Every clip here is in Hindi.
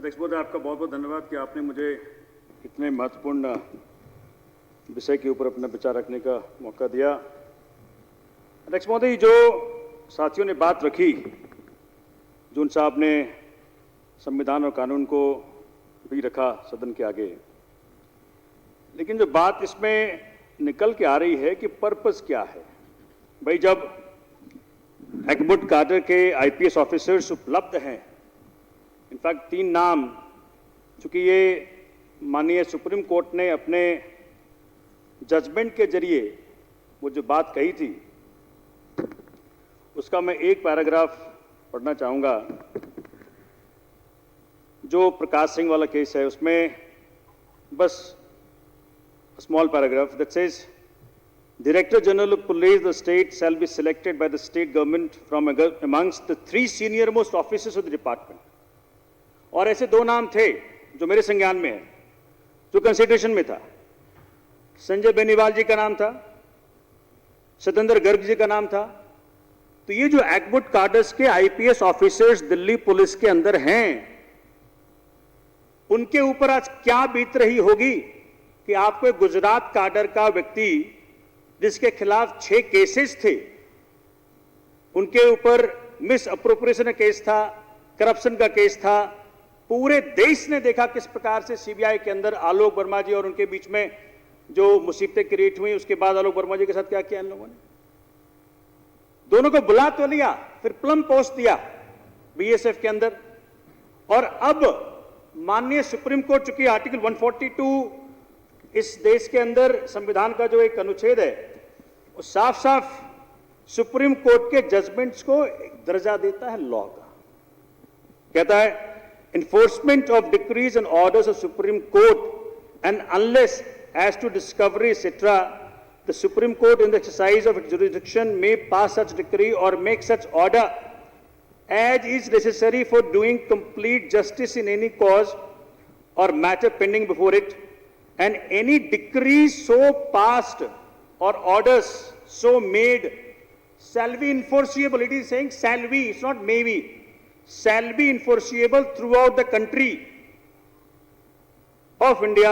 अध्यक्ष महोदय, आपका बहुत बहुत धन्यवाद कि आपने मुझे इतने महत्वपूर्ण विषय के ऊपर अपना विचार रखने का मौका दिया। अध्यक्ष महोदय, जो साथियों ने बात रखी, जून साहब ने संविधान और कानून को भी रखा सदन के आगे, लेकिन जो बात इसमें निकल के आ रही है कि पर्पस क्या है। भाई, जब एक्बुट काडर के आईपीएस ऑफिसर्स उपलब्ध हैं, इनफैक्ट 3 नाम, चूंकि ये माननीय सुप्रीम कोर्ट ने अपने जजमेंट के जरिए वो जो बात कही थी, उसका मैं एक पैराग्राफ पढ़ना चाहूंगा। जो प्रकाश सिंह वाला केस है, उसमें बस small paragraph that says Director General of Police, the state shall be selected by the state government from amongst the 3 senior most officers of the department. और ऐसे 2 नाम थे जो मेरे संज्ञान में है, जो कंसिडरेशन में था। संजय बेनीवाल जी का नाम था, सतेंद्र गर्ग जी का नाम था। तो ये जो एक्बुट काडर्स के आईपीएस ऑफिसर्स दिल्ली पुलिस के अंदर हैं, उनके ऊपर आज क्या बीत रही होगी कि आपको एक गुजरात काडर का व्यक्ति जिसके खिलाफ 6 केसेस थे, उनके ऊपर मिस अप्रोप्रिएशन का केस था, करप्शन का केस था। पूरे देश ने देखा किस प्रकार से सीबीआई के अंदर आलोक वर्मा जी और उनके बीच में जो मुसीबतें क्रिएट हुई, उसके बाद आलोक वर्मा जी के साथ क्या किया इन लोगों ने। दोनों को बुला तो लिया, फिर प्लम पोस्ट दिया बीएसएफ के अंदर। और अब माननीय सुप्रीम कोर्ट, चूंकि आर्टिकल 142 इस देश के अंदर संविधान का जो एक अनुच्छेद है, वो साफ साफ सुप्रीम कोर्ट के जजमेंट्स को दर्जा देता है लॉ का। कहता है enforcement of decrees and orders of Supreme Court, and unless as to discovery etc., the Supreme Court in the exercise of its jurisdiction may pass such decree or make such order as is necessary for doing complete justice in any cause or matter pending before it, and any decrees so passed or orders so made shall be enforceable. It is saying shall be, it's not maybe. Shall be enforceable throughout the country of India,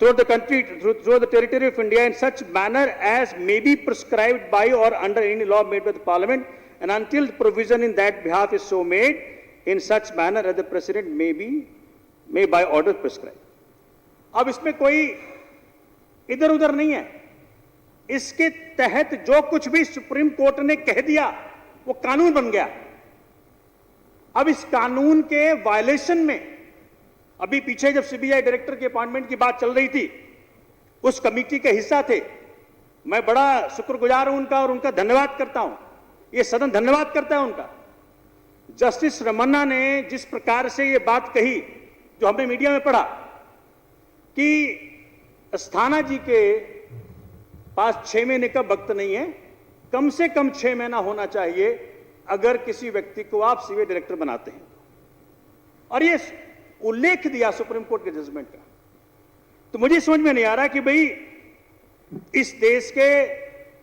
throughout the territory of India in such manner as may be prescribed by or under any law made by the Parliament, and until the provision in that behalf is so made in such manner as the President may by order prescribe. अब इसमें कोई इधर उधर नहीं है। इसके तहत जो कुछ भी सुप्रीम कोर्ट ने कह दिया वो कानून बन गया। अब इस कानून के वायलेशन में, अभी पीछे जब सीबीआई डायरेक्टर के अपॉइंटमेंट की बात चल रही थी, उस कमेटी के हिस्सा थे। मैं बड़ा शुक्रगुजार हूं उनका और उनका धन्यवाद करता हूं। ये सदन धन्यवाद करता है उनका। जस्टिस रमन्ना ने जिस प्रकार से ये बात कही, जो हमने मीडिया में पढ़ा, कि अस्थाना जी के पास 6 महीने का वक्त नहीं है, कम से कम 6 महीना होना चाहिए अगर किसी व्यक्ति को आप सीबीआई डायरेक्टर बनाते हैं। और ये उल्लेख दिया सुप्रीम कोर्ट के जजमेंट का। तो मुझे समझ में नहीं आ रहा कि भाई इस देश के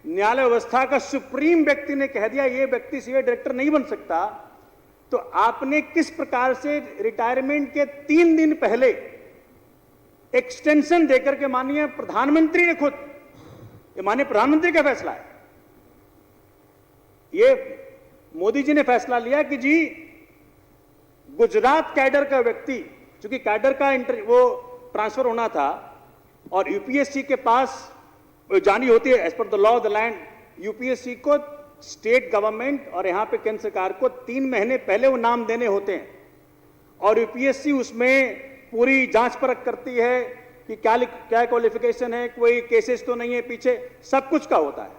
न्यायालय व्यवस्था का सुप्रीम व्यक्ति ने कह दिया ये व्यक्ति सीबीआई डायरेक्टर नहीं बन सकता, तो आपने किस प्रकार से रिटायरमेंट के 3 दिन पहले एक्सटेंशन देकर के, माननीय प्रधानमंत्री ने खुद, ये माननीय प्रधानमंत्री का फैसला है, ये मोदी जी ने फैसला लिया कि जी गुजरात कैडर का व्यक्ति, चूंकि कैडर का वो ट्रांसफर होना था और यूपीएससी के पास जानी होती है as per the law of the land, UPSC को स्टेट गवर्नमेंट और यहां पे केंद्र सरकार को 3 महीने पहले वो नाम देने होते हैं। और यूपीएससी उसमें पूरी जांच परख करती है कि क्या क्वालिफिकेशन है, कोई केसेस तो नहीं है पीछे, सब कुछ का होता है।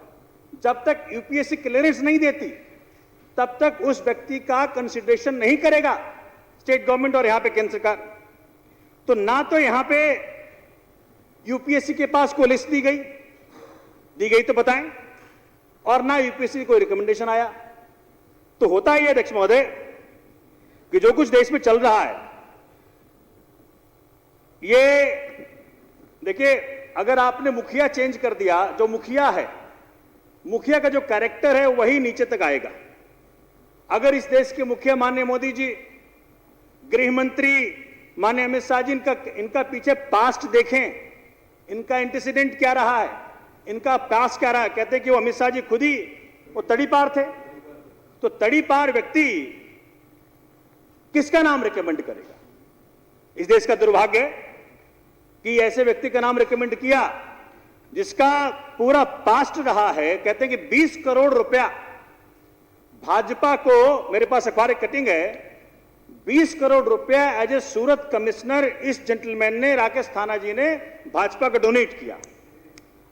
जब तक यूपीएससी क्लियरेंस नहीं देती तब तक उस व्यक्ति का कंसिडरेशन नहीं करेगा स्टेट गवर्नमेंट और यहां पे केंद्र सरकार। तो ना तो यहां पे यूपीएससी के पास कोई लिस्ट दी गई तो बताएं, और ना यूपीएससी कोई रिकमेंडेशन आया। तो होता ही है अध्यक्ष महोदय कि जो कुछ देश में चल रहा है, ये देखिए, अगर आपने मुखिया चेंज कर दिया, जो मुखिया है, मुखिया का जो कैरेक्टर है वही नीचे तक आएगा। अगर इस देश के मुखिया माननीय मोदी जी गृह मंत्री माननीय अमित शाह जी, इनका पीछे पास्ट देखें, इनका एंटीसीडेंट क्या रहा है, इनका पास्ट क्या रहा है। कहते हैं कि वो अमित शाह जी खुद ही वो तड़ीपार थे, तो तड़ीपार व्यक्ति किसका नाम रिकमेंड करेगा? इस देश का दुर्भाग्य है कि ऐसे व्यक्ति का नाम रिकमेंड किया जिसका पूरा पास्ट रहा है। कहते हैं कि 20 करोड़ रुपया भाजपा को, मेरे पास अखबार एक कटिंग है, 20 करोड़ रुपया एज ए सूरत कमिश्नर इस जेंटलमैन ने, राकेश थाना जी ने भाजपा को डोनेट किया।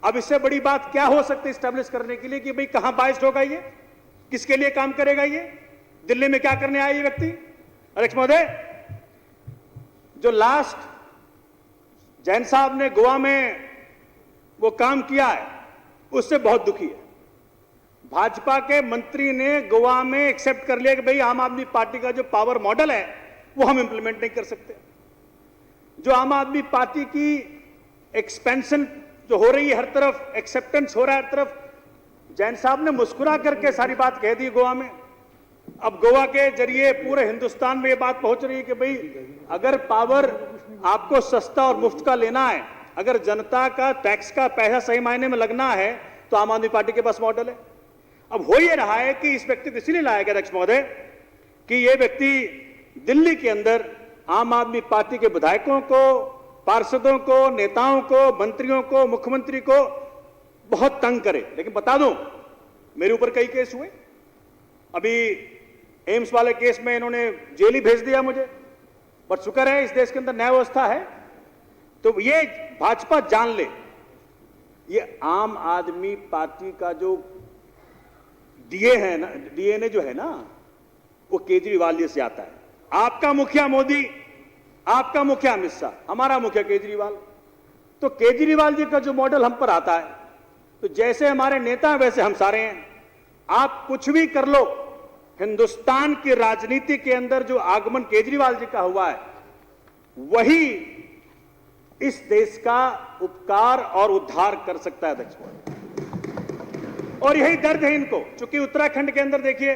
अब इससे बड़ी बात क्या हो सकती है स्टैब्लिश करने के लिए कि भाई कहां बाइस्ड होगा ये, किसके लिए काम करेगा ये, दिल्ली में क्या करने आया ये व्यक्ति? अध्यक्ष महोदय, जो लास्ट जैन साहब ने गोवा में वो काम किया है उससे बहुत दुखी है। भाजपा के मंत्री ने गोवा में एक्सेप्ट कर लिया कि भाई आम आदमी पार्टी का जो पावर मॉडल है वो हम इंप्लीमेंट नहीं कर सकते। जो आम आदमी पार्टी की एक्सपेंशन जो हो रही है, हर तरफ एक्सेप्टेंस हो रहा है हर तरफ, जैन साहब ने मुस्कुरा करके सारी बात कह दी गोवा में। अब गोवा के जरिए पूरे हिंदुस्तान में ये बात पहुंच रही है कि भाई अगर पावर आपको सस्ता और मुफ्त का लेना है, अगर जनता का टैक्स का पैसा सही मायने में लगना है, तो आम आदमी पार्टी के पास मॉडल है। अब हो ये रहा है कि इस व्यक्ति को इसीलिए लाया गया अध्यक्ष महोदय कि ये व्यक्ति दिल्ली के अंदर आम आदमी पार्टी के विधायकों को, पार्षदों को, नेताओं को, मंत्रियों को, मुख्यमंत्री को बहुत तंग करे। लेकिन बता दूं, मेरे ऊपर कई केस हुए। अभी एम्स वाले केस में इन्होंने जेल ही भेज दिया मुझे, पर शुक्र है इस देश के अंदर न्याय व्यवस्था है। तो ये भाजपा जान ले, ये आम आदमी पार्टी का जो डीएनए जो है ना, वो केजरीवाल से आता है। आपका मुखिया मोदी, आपका मुखिया अमित शाह, हमारा मुखिया केजरीवाल। तो केजरीवाल जी का जो मॉडल हम पर आता है, तो जैसे हमारे नेता वैसे हम सारे हैं। आप कुछ भी कर लो, हिंदुस्तान की राजनीति के अंदर जो आगमन केजरीवाल जी का हुआ है, वही इस देश का उपकार और उद्धार कर सकता है अध्यक्ष महोदय। और यही दर्द है इनको। चूंकि उत्तराखंड के अंदर देखिए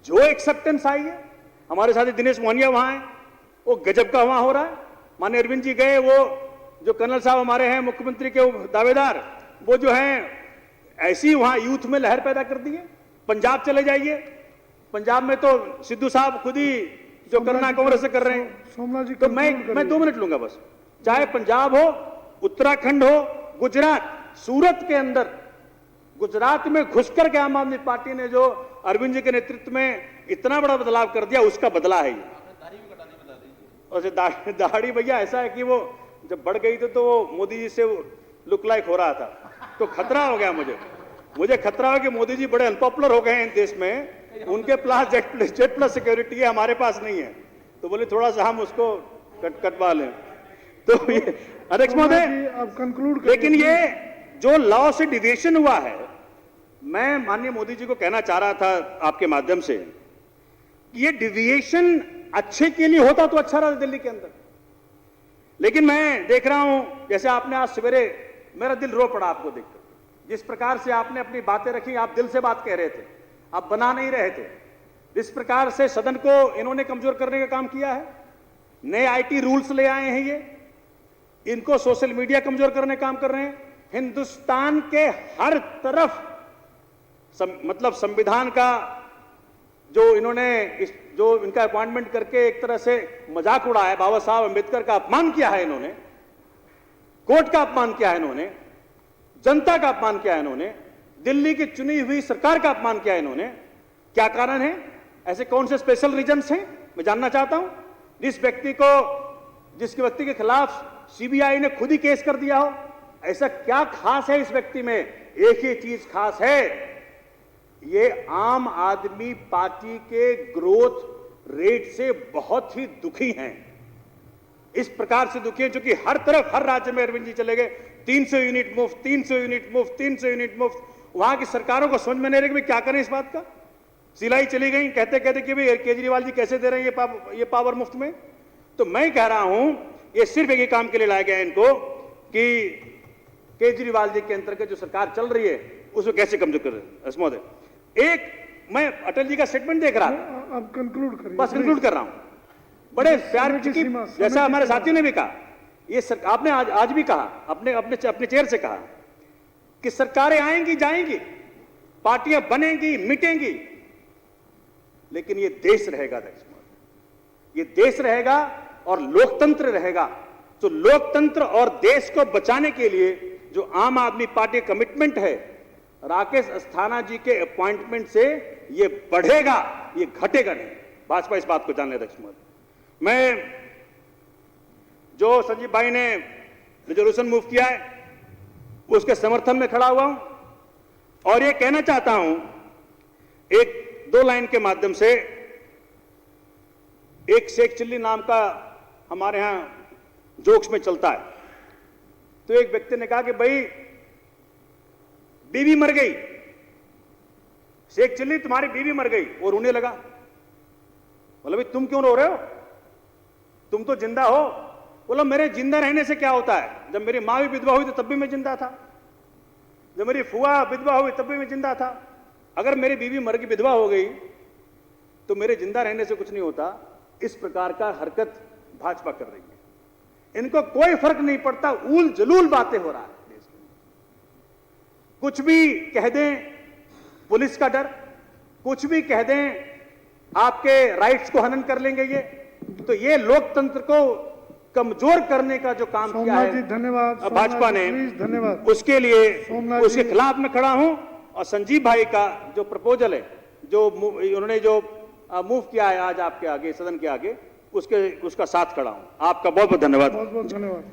जो एक्सेप्टेंस आई है, हमारे साथी दिनेश मोहनिया वहां है, वो गजब का वहां हो रहा है। माननीय अरविंद जी गए, वो जो कर्नल साहब हमारे हैं मुख्यमंत्री के दावेदार, वो जो हैं ऐसी वहां यूथ में लहर पैदा कर दी है। पंजाब चले जाइए, पंजाब में तो सिद्धू साहब खुद ही जो करना कांग्रेस से कर रहे हैं। तो मैं 2 मिनट लूंगा बस। चाहे पंजाब हो, उत्तराखंड हो, गुजरात, सूरत के अंदर, गुजरात में घुसकर के आम आदमी पार्टी ने जो अरविंद जी के नेतृत्व में इतना बड़ा बदलाव कर दिया, उसका बदला है ये। और दाढ़ी भैया ऐसा है कि वो जब बढ़ गई थी तो वो मोदी जी से लुक लाइक हो रहा था, तो खतरा हो गया मुझे खतरा हो कि मोदी जी बड़े अनपॉपुलर हो गए हैं देश में। उनके पास जेड प्लस सिक्योरिटी है, हमारे पास नहीं है, तो बोले थोड़ा सा हम उसको कटवा लें। तो ये अध्यक्ष महोदय आप कंक्लूड। लेकिन ये जो लॉ से डिविएशन हुआ है, मैं माननीय मोदी जी को कहना चाह रहा था आपके माध्यम से, ये डिविएशन अच्छे के लिए होता तो अच्छा रहता दिल्ली के अंदर। लेकिन मैं देख रहा हूं, जैसे आपने आज सवेरे, मेरा दिल रो पड़ा आपको देखकर, जिस प्रकार से आपने अपनी बातें रखी। आप दिल से बात कह रहे थे, आप बना नहीं रहे थे। जिस प्रकार से सदन को इन्होंने कमजोर करने का काम किया है, नए आईटी रूल्स ले आए हैं, ये इनको सोशल मीडिया कमजोर करने का काम कर रहे हैं। हिंदुस्तान के हर तरफ मतलब संविधान का जो इन्होंने जो इनका अपॉइंटमेंट करके एक तरह से मजाक उड़ाया है, बाबा साहब अंबेडकर का अपमान किया है इन्होंने, कोर्ट का अपमान किया है इन्होंने, जनता का अपमान किया है इन्होंने, दिल्ली की चुनी हुई सरकार का अपमान किया है इन्होंने। क्या कारण है? ऐसे कौन से स्पेशल रीजंस हैं? मैं जानना चाहता हूं। जिस व्यक्ति के खिलाफ सीबीआई ने खुद ही केस कर दिया हो, ऐसा क्या खास है इस व्यक्ति में? एक ही चीज खास है, ये आम आदमी पार्टी के ग्रोथ रेट से बहुत ही दुखी हैं। इस प्रकार से दुखी हैं क्योंकि हर तरफ, हर राज्य में अरविंद जी चले गए, 300 यूनिट मुफ्त, 300 यूनिट मुफ्त, 300 यूनिट मुफ्त। वहां की सरकारों को समझ में नहीं रहे कि क्या करें इस बात का। सिलाई चली गई कहते कहते कि भाई केजरीवाल जी कैसे दे रहे हैं ये पावर मुफ्त में। तो मैं कह रहा हूं, ये सिर्फ एक ही काम के लिए लाया गया इनको कि केजरीवाल जी के अंतर्गत जो सरकार चल रही है उसको कैसे कमजोर कर रहे हैं। एक मैं अटल जी का स्टेटमेंट देख रहा था, आप कंक्लूड करिए। बस कंक्लूड कर रहा हूं। बड़े प्यार समय की की, सीमा- समय जैसा की हमारे सीमा। साथियों ने भी कहा, ये आपने आज भी कहा, अपने अपने अपने चेयर से कहा कि सरकारें आएंगी जाएंगी, पार्टियां बनेंगी मिटेंगी, लेकिन ये देश रहेगा अध्यक्ष महोदय, ये देश रहेगा और लोकतंत्र रहेगा। तो लोकतंत्र और देश को बचाने के लिए जो आम आदमी पार्टी कमिटमेंट है, राकेश अस्थाना जी के अपॉइंटमेंट से ये बढ़ेगा, ये घटेगा नहीं। भाजपा इस बात को जान ले अध्यक्ष महोदय। मैं जो संजीव भाई ने रेजोल्यूशन मूव किया है उसके समर्थन में खड़ा हुआ हूं और ये कहना चाहता हूं एक दो लाइन के माध्यम से। एक शेख चिल्ली नाम का हमारे यहां जोक्स में चलता है, तो एक व्यक्ति ने कहा कि भाई बीवी मर गई, शेख चिल्ली तुम्हारी बीवी मर गई, और रोने लगा। बोला भाई तुम क्यों रो रहे हो, तुम तो जिंदा हो। बोला मेरे जिंदा रहने से क्या होता है, जब मेरी मां भी विधवा हुई तो तब भी मैं जिंदा था, जब मेरी फुआ विधवा हुई तब भी मैं जिंदा था। अगर मेरी बीवी मर गई, विधवा हो गई, तो मेरे जिंदा रहने से कुछ नहीं होता। इस प्रकार का हरकत भाजपा कर रही है, इनको कोई फर्क नहीं पड़ता, ऊल जलूल बातें हो रहा है देश में। कुछ भी कह दें पुलिस का डर, कुछ भी कह दें आपके राइट्स को हनन कर लेंगे ये, तो ये लोकतंत्र को कमजोर करने का जो काम किया है धन्यवाद भाजपा ने, धन्यवाद। उसके लिए सोमनाथ उसके जी। खिलाफ मैं खड़ा हूं। और संजीव भाई का जो प्रपोजल है, जो उन्होंने जो मूव किया है आज आपके आगे, सदन के आगे, उसका साथ खड़ा हूं। आपका बहुत बहुत धन्यवाद। बहुत बहुत धन्यवाद।